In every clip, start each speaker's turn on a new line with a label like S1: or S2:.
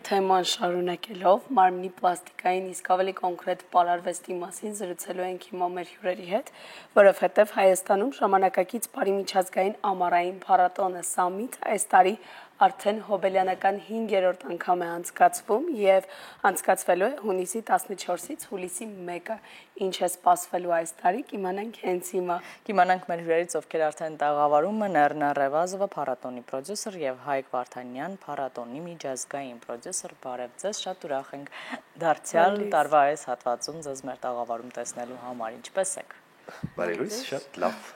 S1: Թեման շարունակելով մարմնի պլաստիկային իսկ ավելի կոնկրետ պարարվեստի մասին զրուցելու ենք հիմա մեր հյուրերի հետ, որովհետև Հայաստանում ժամանակակից բարի միջազգային ամառային փառատոնը Summit այս տարի արդեն հոբելյանական 5-րդ անգամ է անցկացվում եւ անցկացվելու է հունիսի 14-ից հուլիսի 1-ը։ Ինչ է սպասվելու այս տարի, կիմանանք հենց հիմա։
S2: Կիմանանք մեր հյուրերից, ովքեր արդեն տաղավարում են, Էռնա Ռևազովը, փառատոնի պրոդյուսեր եւ Հայկ Վարդանյան, փառատոնի միջազգային պրոդյուսեր։ Բարև ձեզ, շատ ուրախ ենք դարձյալ տարվա այս հատվածում ձեզ մեր տաղավարում տեսնելու համար։ Ինչպե՞ս եք։
S3: Բարի լույս, շատ լավ։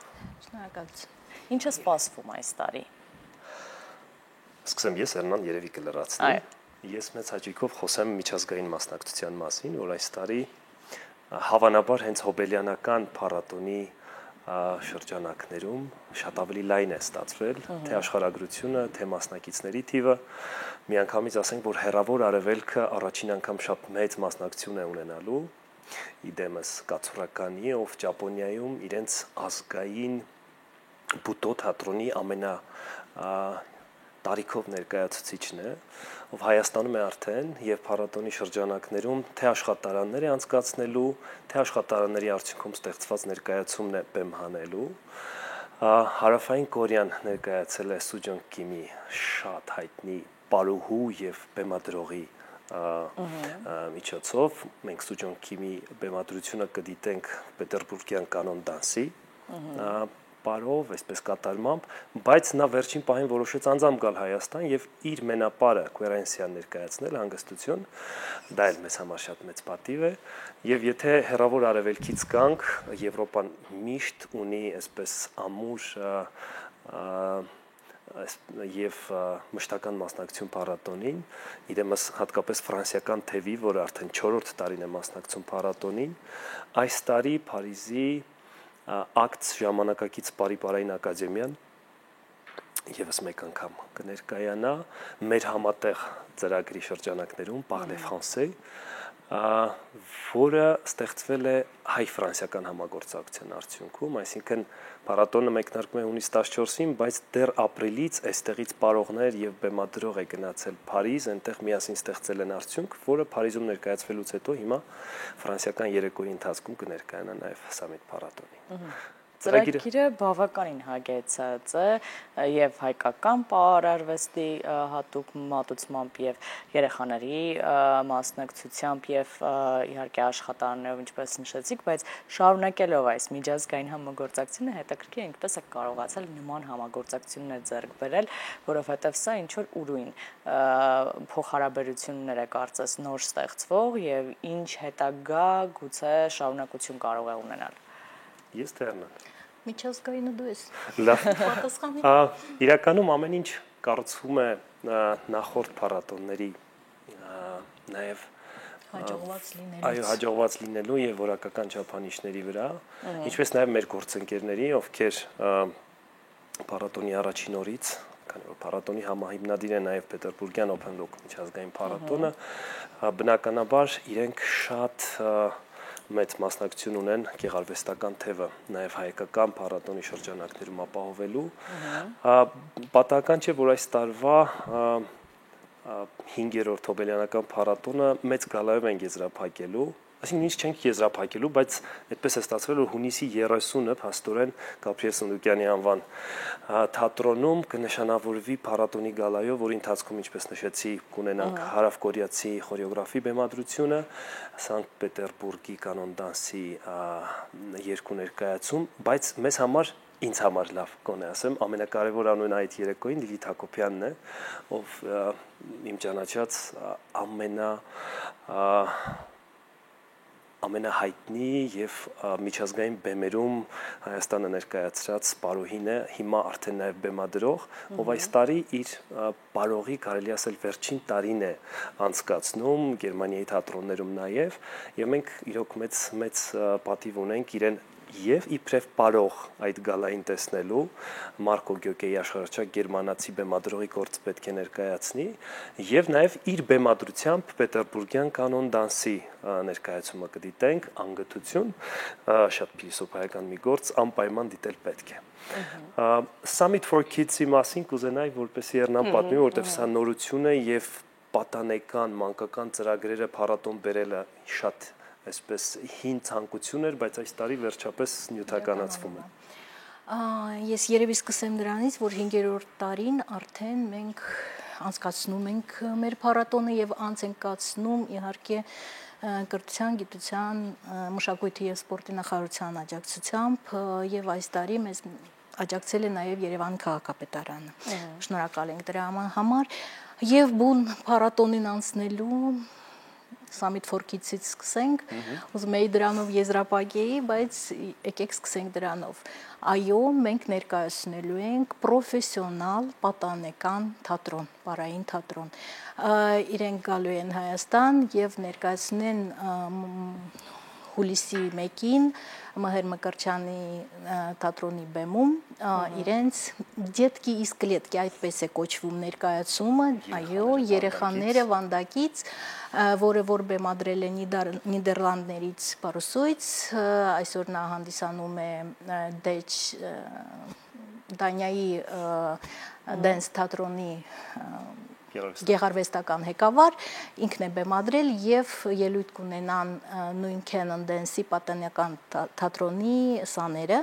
S2: Շնորհակալություն։ Ինչ է սպասվում այս տարի։
S3: Սկսեմ ես, Էռնան երևի կլրացնի։ Ես մեծ հաճույքով խոսեմ միջազգային մասնակցության մասին, որ այս տարի հավանաբար հենց հոբելյանական փառատոնի շրջանակներում շատ ավելի լայն է ստացվել, թե աշխարհագրությունը, թե մասնակիցների թիվը, միանգամից ասենք, որ հեռավոր արևելքը առաջին անգամ շատ մեծ մասնակցություն է ունենալու, իդեմս կացորականի, ով Ճապոնիայում իրենց ազգային բուտո թատրոնի ամենա տարիքով ներկայացուցիչն է, ով Հայաստանում է արդեն եւ փառատոնի շրջանակներում թե աշխատարաններ է անցկացնելու, թե աշխատարանների արդյունքում ստեղծված ներկայացումն է բեմ հանելու։ Հարավային Կորեան ներկայացել է Սուջոնգ Կիմի շատ հայտնի պարուհու եւ բեմադրողի միջոցով։ Մենք Սուջոնգ Կիմի բեմադրությունը կդիտենք Պետերբուրգյան կանոն դանսի պարով, այսպես կատարմամբ, բայց նա վերջին պահին որոշեց անձամբ գալ Հայաստան եւ իր մենապարը Querensian ներկայացնել հանգստություն, դա էլ մեզ համար շատ մեծ պատիվ է, եւ եթե հեռավոր արևելքից գանք, Եվրոպան միշտ ունի այսպես ամուր եւ մշտական մասնակցություն փառատոնին, իրեմս հատկապես ֆրանսիական թևի, որը արդեն 4-րդ տարին է մասնակցում փառատոնին, այս տարի Փարիզի ակտ ժամանակակից պարիպարային ակադեմիան եւս մեկ անգամ կներկայանա մեր համատեղ ծրագրի շրջանակներում Parler Français, որը ստեղծվել է հայ-ֆրանսիական համագործակցության արդյունքում, այսինքն փառատոնը մեկնարկում է հունիսի 14-ին, բայց դեռ ապրիլից այստեղից պարողներ եւ բեմադրող է գնացել Փարիզ, այնտեղ միասին ստեղծել են արդյունք, որը Փարիզում ներկայացվելուց հետո հիմա ֆրանսիական երեկոյի ընթացքում կներկայանա նաեւ Summit փառատոնին։
S2: Ծրագիրը բավականին հագեցած է եւ հայկական պարարվեստի հատուկ մատուցմամբ եւ երեխաների մասնակցությամբ եւ իհարկե աշխատարաններով, ինչպես նշեցիք, բայց շարունակելով այս միջազգային համագործակցությունը հետաքրքիր է ինչպես է կարողացել նման համագործակցություններ ձեռք բերել, որովհետեւ սա ինչ որ ուրույն փոխհարաբերություններ է կարծես նոր ստեղծվող եւ ինչ հետագա գուցե շարունակություն կարող է ունենալ։
S3: Ես Էռնան։
S2: Միջազգայինը դու ես։
S3: Լավ։ Իրականում ամեն ինչ կառուցվում է նախորդ փառատոնների նաև հաջողված լինելու եւ որակական չափանիշների վրա, ինչպես նաև մեր գործընկերների, ովքեր փառատոնի առաջին օրից, քանի որ փառատոնի համահիմնադիր է նաև Պետերբուրգյան Open Look միջազգային փառատոնը, բնականաբար իրենք շատ մեծ մասնակցություն ունեն գեղարվեստական թևը նաև հայկական փառատոնի շրջանակներում ապահովելու։ Պատահական չէ, որ այս տարվա 5-րդ հոբելյանական փառատոնը մեծ գալայով են եզրափակելու, այսինքն ինչ չենք եզրափակելու, բայց այդպես է ստացվել, որ հունիսի 30-ը փաստորեն Գաբրիել Սունդուկյանի անվան թատրոնում կնշանավորվի փառատոնի գալայով, որի ընթացքում, ինչպես նշեցի, կունենանք հարավկորեացի խորեոգրաֆի բեմադրությունը, Սանկտ Պետերբուրգի կանոն դանսի երկու ներկայացում, բայց մեզ համար ինձ համար լավ կոնե ասեմ, ամենակարևոր անուն այդ երեկոյին Լիլիթ Հակոբյանն է, ով իմ ճանաչած ամենահայտնի եւ միջազգային բեմերում Հայաստանը ներկայացրած պարուհին է, հիմա արդեն նաեւ բեմադրող, ով այս տարի իր պարողի կարելի ասել վերջին տարին է անցկացնում Գերմանիայի թատրոններում նաեւ, եւ մենք իրոք մեծ պատիվ ունենք իրեն եւ իբրև պարող այդ գալային տեսնելու Մարկո Գյոկեի աշխարհահռչակ գերմանացի բեմադրողի գործը պետք է ներկայացնի եւ նաեւ իր բեմադրությամբ Պետերբուրգյան կանոն դանսի ներկայացումը կդիտենք անգթություն շատ փիլիսոփայական մի գործ անպայման դիտել պետք է Summit for Kids-ի մասին կուզենայի որպեսզի Էռնան պատմի որտեղ սա նորություն է եւ պատանեկան, մանկական ծրագրերը փառատոն բերելը շատ այսպես հին ցանկություն էր, բայց այս տարի վերջապես նյութականացվում է։
S4: Ես երևի սկսեմ դրանից, որ 5-րդ տարին արդեն մենք անցկացնում ենք մեր փառատոնը եւ անց ենք կացնում իհարկե կրթության, գիտության, մշակույթի եւ սպորտի նախարարության աջակցությամբ եւ այս տարի մեզ աջակցել է նաեւ Երևանի քաղաքապետարանը։ Շնորհակալ ենք դրա համար եւ բուն փառատոնին անցնելու Summit for Kids-ից սկսենք, ուզում էի դրանով եզրափակեի, բայց եկեք սկսենք դրանով։ Այո, մենք ներկայացնելու ենք պրոֆեսիոնալ պատանեկան թատրոն, պարային թատրոն։ Իրենք գալու են Հայաստան եւ ներկայացնեն հուլիսի 1-ին Մհեր Մկրտչյանի թատրոնի բեմում իրենց դետքի իսկ կլետքի այդպես է կոչվում ներկայացումը, այո, երեխաները վանդակից, որը որ բեմադրել է Նիդերլանդներից Պարուսույց, այսօր նա հանդիսանում է Դանիայի դենս թատրոնի գեղարվեստական ղեկավար, ինքն է բեմադրել եւ ելույթ կունենան նույն Canon Dance-ի պատանեկան թատրոնի սաները,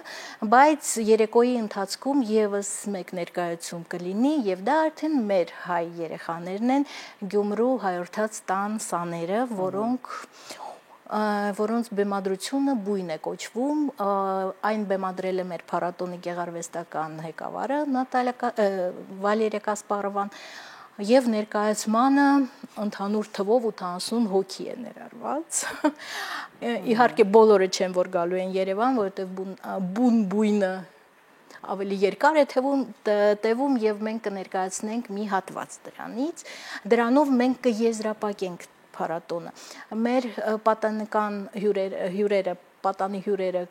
S4: բայց երեկոյի ընթացքում եւս մեկ ներկայացում կլինի եւ դա արդեն մեր հայ երեխաներն են Գյումրու հայորդաց տան սաները, որոնց բեմադրությունը բույն է կոչվում, այն բեմադրել է մեր փառատոնի գեղարվեստական ղեկավարը Վալերիա Կասպարովան եւ ներկայացմանը ընդհանուր թվով 80 հոգի է ներառված։ Իհարկե բոլորը չեն որ գալու են Երևան, որովհետեւ բույնը ավելի երկար է տևում եւ մենք կներկայացնենք մի հատված դրանից։ Դրանով մենք կեզրափակենք փառատոնը։ Մեր պատանեկան պատանի հյուրերը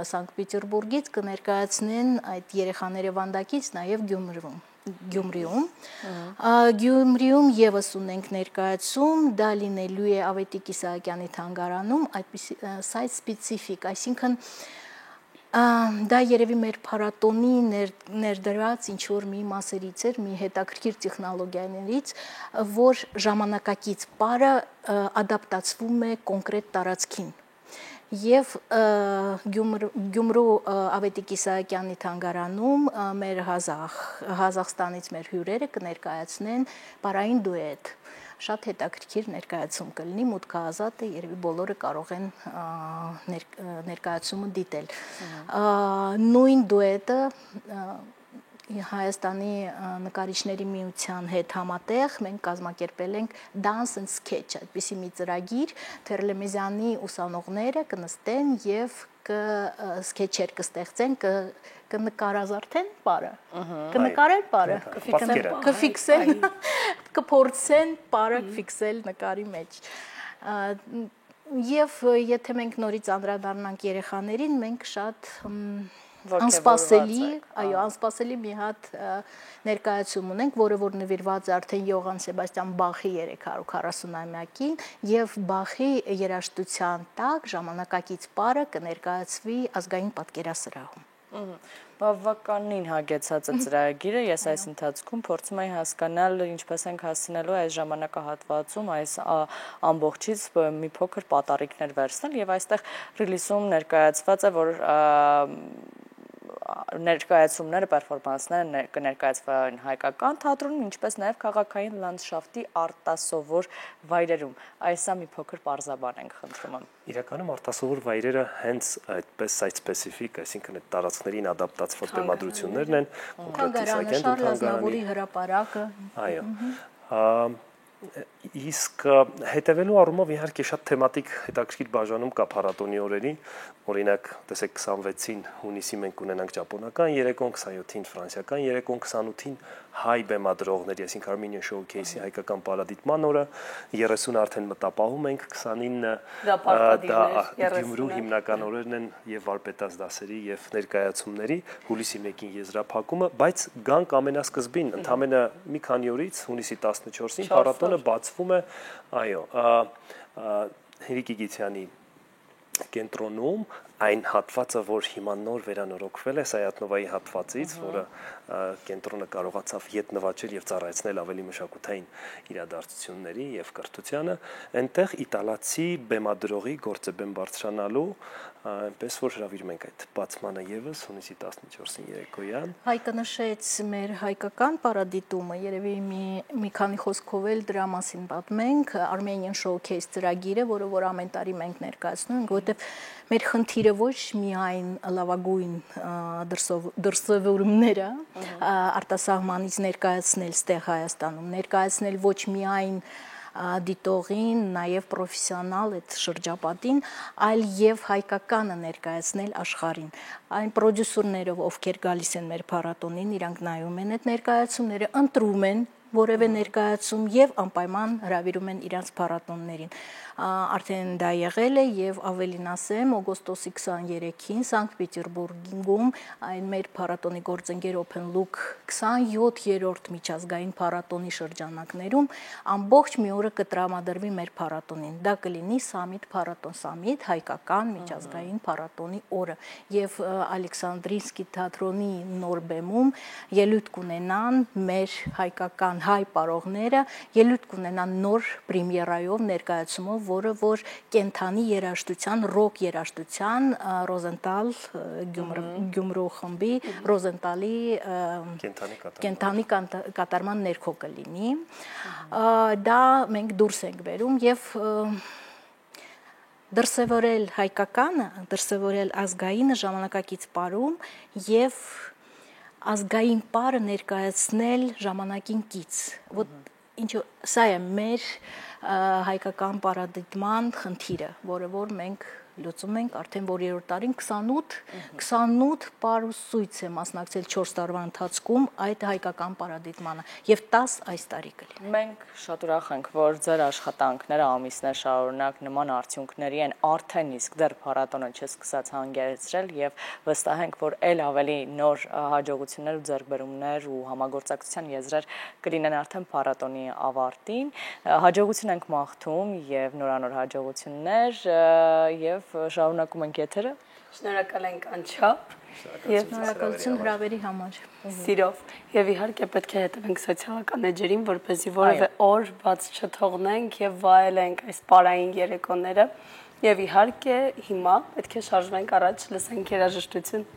S4: Սանկտ Պետերբուրգից կներկայացնեն այդ երեխաները վանդակից նաև Գյումրիում։ Գյումրիում եւս ունենք ներկայացում, դա լինելու է Ավետիք Իսահակյանի թանգարանում, այդպիսի site specific, այսինքն դա երևի մեր փառատոնի ներդրած ինչ-որ մի մասերից էր, մի հետաքրքիր տեխնոլոգիաներից, որ ժամանակակից պարը ադապտացվում է կոնկրետ տարածքին։ Եվ Գյումրու Ավետիք Իսահակյանի թանգարանում մեր Ղազախստանից մեր հյուրերը կներկայացնեն պարային դուետ։ Շատ հետաքրքիր ներկայացում կլինի, մուտքը ազատ է, երևի բոլորը կարող են ներկայացումը դիտել։ Նույն դուետը Հայաստանի նկարիչների միության հետ համատեղ մենք կազմակերպել ենք Dance and Sketch, այդպիսի մի ծրագիր, Թերլեմեզյանի ուսանողները կնստեն եւ սկեչեր կստեղծեն, կնկարազարդեն պարը, կնկարեն պարը, կֆիքսեն, կփորձեն պարը ֆիքսել նկարի մեջ։ Եվ եթե մենք նորից անդրադառնանք երեխաներին, մենք շատ անսպասելի մի հատ ներկայացում ունենք, որը որ նվիրված է արդեն Յոհան Սեբաստիան Բախի 340-ամյակին եւ Բախի երաժշտության տակ ժամանակակից պարը կներկայացվի ազգային պատկերասրահում։
S2: Բավականին հագեցած է ծրագիրը, ես այս ընթացքում փորձում եմ հասկանալ ինչպես ենք հասցնելու այս ժամանակահատվածում այս ամբողջից մի փոքր պատառիկներ վերցնել եւ այստեղ ռիլիզում ներկայացված է, որ ներկայացումները, պերֆորմանսները կներկայացվեն հայկական թատրոնում, ինչպես նաև քաղաքային լանդշաֆտի արտասովոր վայրերում։ Այսա մի փոքր պարզաբան ենք խնդրում։
S3: Իրականում արտասովոր վայրերը հենց այդպես site specific, այսինքն այդ տարածքներին ադապտացված բեմադրություններն են, կոնկրետ Իսահակյան թանգարանի հրապարակը։ Այո։ Իսկ հետևելու առումով իհարկե շատ թեմատիկ հետաքրքիր բաժանում կա փառատոնի օրերին, օրինակ տեսեք 26-ին հունիսի մենք ունենանք ճապոնական երեկոն, 27-ին ֆրանսիական երեկոն, 28-ին հայ բեմադրողների, այսինքն Armenian Showcase-ի հայկական պարադիտման օրը, 30-ը արդեն մտապահում ենք, 29-ը Գյումրու հիմնական օրերն են եւ վարպետաց դասերի եւ ներկայացումների, հուլիսի 1-ին եզրափակումը, բայց գանք ամենասկզբին, ընդամենը մի քանի օրից հունիսի 14-ին փառատոնը բացվում է, այո, Հերիկի Գիցյանի կենտրոնում այն հատվածը, որ հիմա նոր վերանորոգվել է Սայաթնովայի հատվածից, որը կենտրոնը կարողացավ ետ նվաճել եւ ծառայեցնել ավելի մշակութային իրադարձությունների եւ կրթությանը, այնտեղ իտալացի բեմադրողի գործը բեմ բարձրանալու, այնպես որ հրավիրում ենք այդ բացմանը եւս հունիսի 14-ին երեկոյան։
S4: Հայկը նշեց մեր հայկական պարադիտումը, երևի մի քանի խոսքով էլ դրա մասին պատմենք, Armenian Showcase ծրագիրը, որը որ ամեն տարի մենք ներկայացնում ենք, որովհետև մեր խնդիրը ոչ միայն լավագույն դրսևորումները արտասահմանից ներկայացնել ստեղ Հայաստանում, ներկայացնել ոչ միայն դիտողին, նաև պրոֆեսիոնալ այդ շրջապատին, այլ եւ հայկականը ներկայացնել աշխարհին։ Այն պրոդյուսերները, ովքեր գալիս են մեր փառատոնին, իրանք նայում են այդ ներկայացումները, ընտրում են որևէ ներկայացում եւ անպայման հրավիրում են իրանց փառատոններին։ Արդեն դա եղել է եւ ավելին ասեմ, օգոստոսի 23-ին Սանկտ Պետերբուրգում այն մեր փառատոնի գործընկեր Open Look 27-րդ միջազգային փառատոնի շրջանակներում ամբողջ մի օրը կտրամադրվի մեր փառատոնին։ Դա կլինի Summit հայկական միջազգային փառատոնի օրը եւ Ալեքսանդրինսկի թատրոնի նոր բեմում ելույթ կունենան մեր հայկական հայ պարողները, ելույթ կունենան նոր պրեմիերայով ներկայացումով, որը որ կենթանի երաժշտության, ռոք երաժշտության Ռոզենտալ Գյումրու խմբի Ռոզենտալի կենթանի կատարման ներքո կլինի։ Դա մենք դուրս ենք բերում եւ դրսևորել հայկականը, դրսևորել ազգայինը ժամանակակից պարում եւ ազգային պարը ներկայացնել ժամանակին կից։ Ինչու սա է մեր հայկական պարադիտման խնդիրը, որը որ մենք լուծում ենք արդեն որ 3-րդ տարին 28 պարուսույց է մասնակցել 4 տարվա ընթացքում այդ հայկական պարադիտմանը եւ 10 այս տարի կլինի։
S2: Մենք շատ ուրախ ենք, որ ձեր աշխատանքները ամիսներ շարունակ նման արդյունքների են արդեն իսկ դեռ փառատոնը չսկսած հանգեցրել եւ վստահ ենք, որ ել ավելի նոր հաջողություններ ու ձեռքբերումներ ու համագործակցության եզրեր կլինեն արդեն փառատոնի ավարտին։ Հաջողություն ենք մաղթում եւ նորանոր հաջողություններ եւ շարունակում ենք եթերը։
S1: Շնորհակալ ենք անչափ եւ
S4: շնորհակալություն հրավերի համար։
S1: Սիրով եւ իհարկե պետք է հետևենք սոցիալական էջերին, որպեսզի որևէ օր բաց չթողնենք եւ վայելենք այս պարային երեկոները եւ իհարկե հիմա պետք է շարժվենք առաջ, լսենք երաժշտություն։